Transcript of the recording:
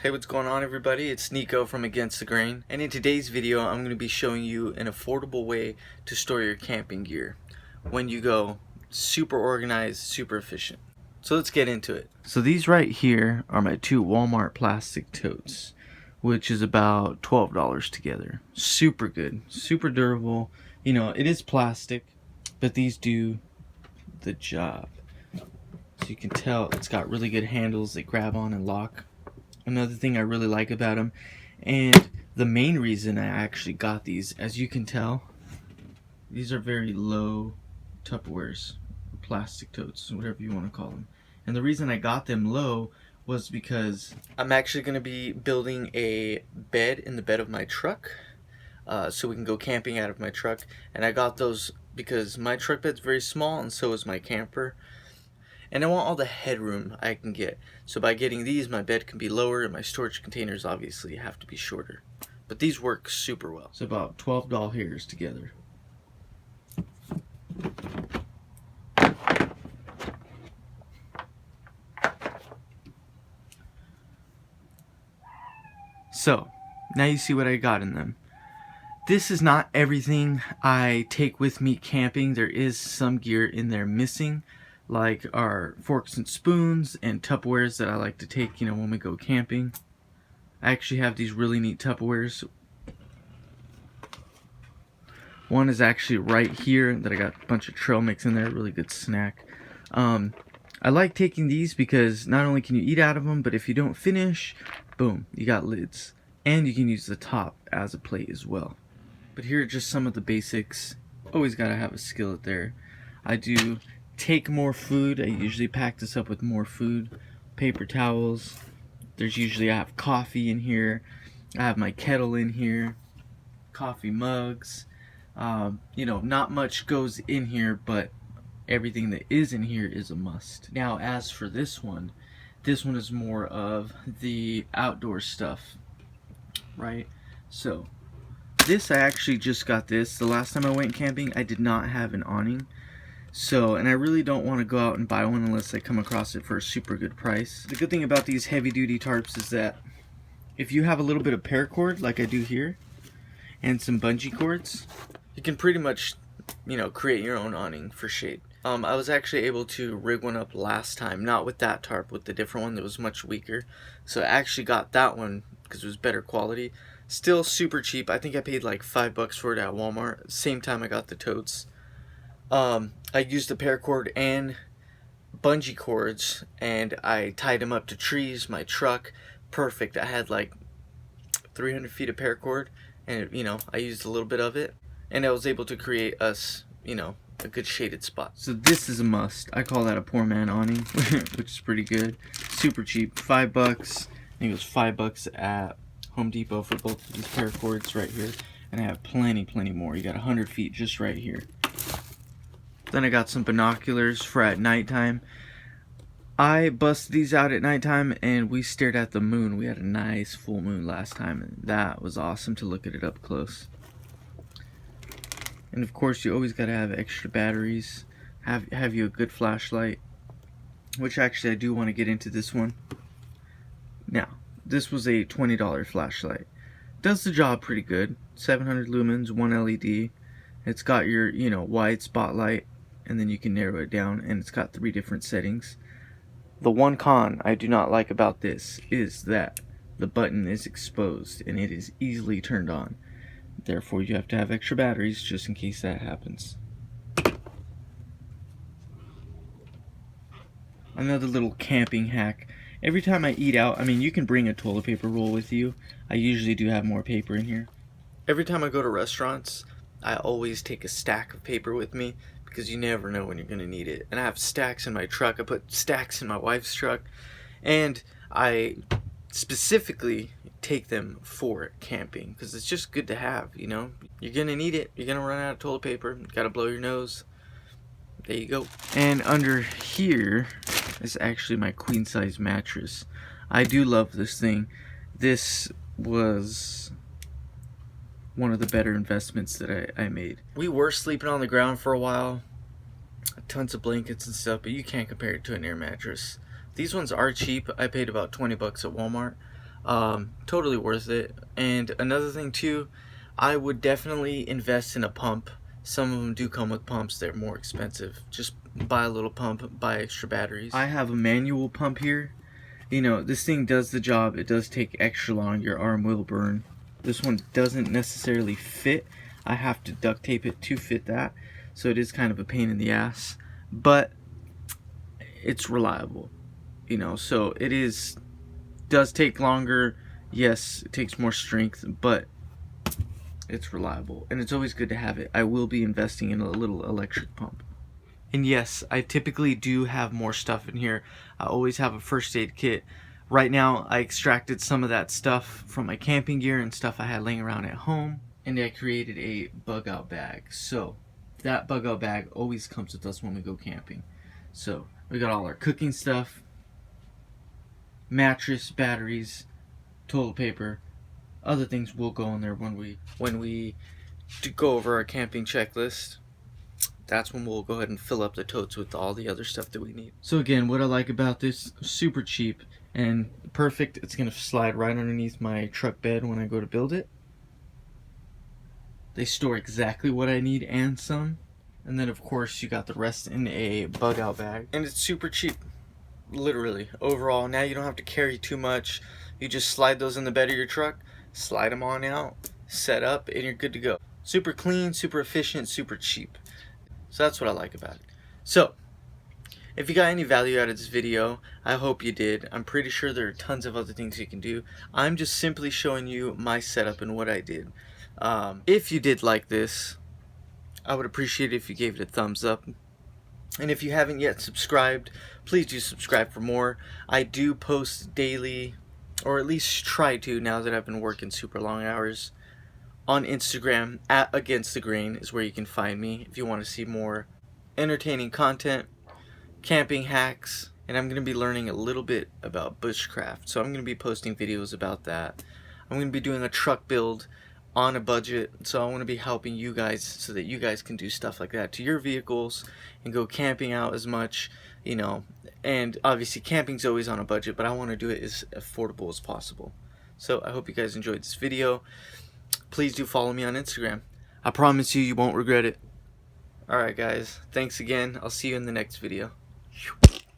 Hey, what's going on everybody? It's Nico from Against the Grain, and in today's video I'm going to be showing you an affordable way to store your camping gear when you go super organized, super efficient. So let's get into it. So these right here are my two Walmart plastic totes, which is about $12 together. Super good, super durable. You know, it is plastic, but these do the job. So you can tell it's got really good handles that grab on and lock. Another thing I really like about them, and the main reason I actually got these, as you can tell, these are very low Tupperwares, plastic totes, whatever you want to call them. And the reason I got them low was because I'm actually going to be building a bed in the bed of my truck, so we can go camping out of my truck. And I got those because my truck bed's very small, and so is my camper. And I want all the headroom I can get. So by getting these, my bed can be lower and my storage containers obviously have to be shorter. But these work super well. It's about $12 together. So, now you see what I got in them. This is not everything I take with me camping. There is some gear in there missing, like our forks and spoons and Tupperwares that I like to take, you know, when we go camping. I actually have these really neat Tupperwares. One is actually right here that I got a bunch of trail mix in there, really good snack. I like taking these because not only can you eat out of them, but if you don't finish, boom, you got lids. And you can use the top as a plate as well. But here are just some of the basics. Always gotta have a skillet there. I do take more food. I usually pack this up with more food. Paper towels. There's usually, I have coffee in here. I have my kettle in here. Coffee mugs. You know, not much goes in here, but everything that is in here is a must. Now, as for this one is more of the outdoor stuff, right? So, this, I actually just got this. The last time I went camping, I did not have an awning. So, and I really don't want to go out and buy one unless I come across it for a super good price. The good thing about these heavy duty tarps is that if you have a little bit of paracord, like I do here, and some bungee cords, you can pretty much, you know, create your own awning for shade. I was actually able to rig one up last time, not with that tarp, with the different one that was much weaker. So I actually got that one because it was better quality. Still super cheap. I think I paid like $5 for it at Walmart. Same time I got the totes. I used the paracord and bungee cords, and I tied them up to trees, my truck. Perfect. I had like 300 feet of paracord, and you know, I used a little bit of it, and I was able to create us, you know, a good shaded spot. So this is a must. I call that a poor man awning, which is pretty good. Super cheap. $5. I think it was $5 at Home Depot for both of these paracords right here. And I have plenty more. You got 100 feet just right here. Then I got some binoculars for at nighttime. I busted these out at nighttime and we stared at the moon. We had a nice full moon last time, and that was awesome to look at it up close. And of course, you always gotta have extra batteries. Have you a good flashlight, which actually I do want to get into this one. Now, this was a $20 flashlight. Does the job pretty good. 700 lumens, 1 LED. It's got your, you know, wide spotlight, and then you can narrow it down, and it's got 3 different settings. The one con I do not like about this is that the button is exposed and it is easily turned on. Therefore, you have to have extra batteries just in case that happens. Another little camping hack. Every time I eat out, I mean, you can bring a toilet paper roll with you. I usually do have more paper in here. Every time I go to restaurants, I always take a stack of paper with me because you never know when you're going to need it. And I have stacks in my truck. I put stacks in my wife's truck. And I specifically take them for camping because it's just good to have, you know. You're going to need it. You're going to run out of toilet paper. You got to blow your nose. There you go. And under here is actually my queen size mattress. I do love this thing. This was one of the better investments that I made. We were sleeping on the ground for a while, tons of blankets and stuff, but you can't compare it to an air mattress. These ones are cheap. I paid about 20 bucks at Walmart. Totally worth it. And another thing too, I would definitely invest in a pump. Some of them do come with pumps. They're more expensive. Just buy a little pump, buy extra batteries. I have a manual pump here. You know, this thing does the job. It does take extra long. Your arm will burn. This one doesn't necessarily fit. I have to duct tape it to fit that. So it is kind of a pain in the ass. But it's reliable. You know, so it does take longer. Yes, it takes more strength, but it's reliable. And it's always good to have it. I will be investing in a little electric pump. And yes, I typically do have more stuff in here. I always have a first aid kit. Right now, I extracted some of that stuff from my camping gear and stuff I had laying around at home, and I created a bug out bag. So that bug out bag always comes with us when we go camping. So we got all our cooking stuff, mattress, batteries, toilet paper, other things will go in there when we go over our camping checklist. That's when we'll go ahead and fill up the totes with all the other stuff that we need. So again, what I like about this, super cheap and perfect. It's gonna slide right underneath my truck bed when I go to build it. They store exactly what I need and some. And then of course you got the rest in a bug out bag. And it's super cheap, literally. Overall, now you don't have to carry too much. You just slide those in the bed of your truck, slide them on out, set up, and you're good to go. Super clean, super efficient, super cheap. So that's what I like about it. So, if you got any value out of this video, I hope you did. I'm pretty sure there are tons of other things you can do. I'm just simply showing you my setup and what I did. If you did like this, I would appreciate it if you gave it a thumbs up. And if you haven't yet subscribed, please do subscribe for more. I do post daily, or at least try to now that I've been working super long hours. On Instagram, at Against the Grain is where you can find me if you want to see more entertaining content, camping hacks, and I'm going to be learning a little bit about bushcraft. So I'm going to be posting videos about that. I'm going to be doing a truck build on a budget, so I want to be helping you guys so that you guys can do stuff like that to your vehicles and go camping out as much, you know. And obviously camping's always on a budget, but I want to do it as affordable as possible. So I hope you guys enjoyed this video. Please do follow me on Instagram. I promise you won't regret it. Alright guys, thanks again. I'll see you in the next video.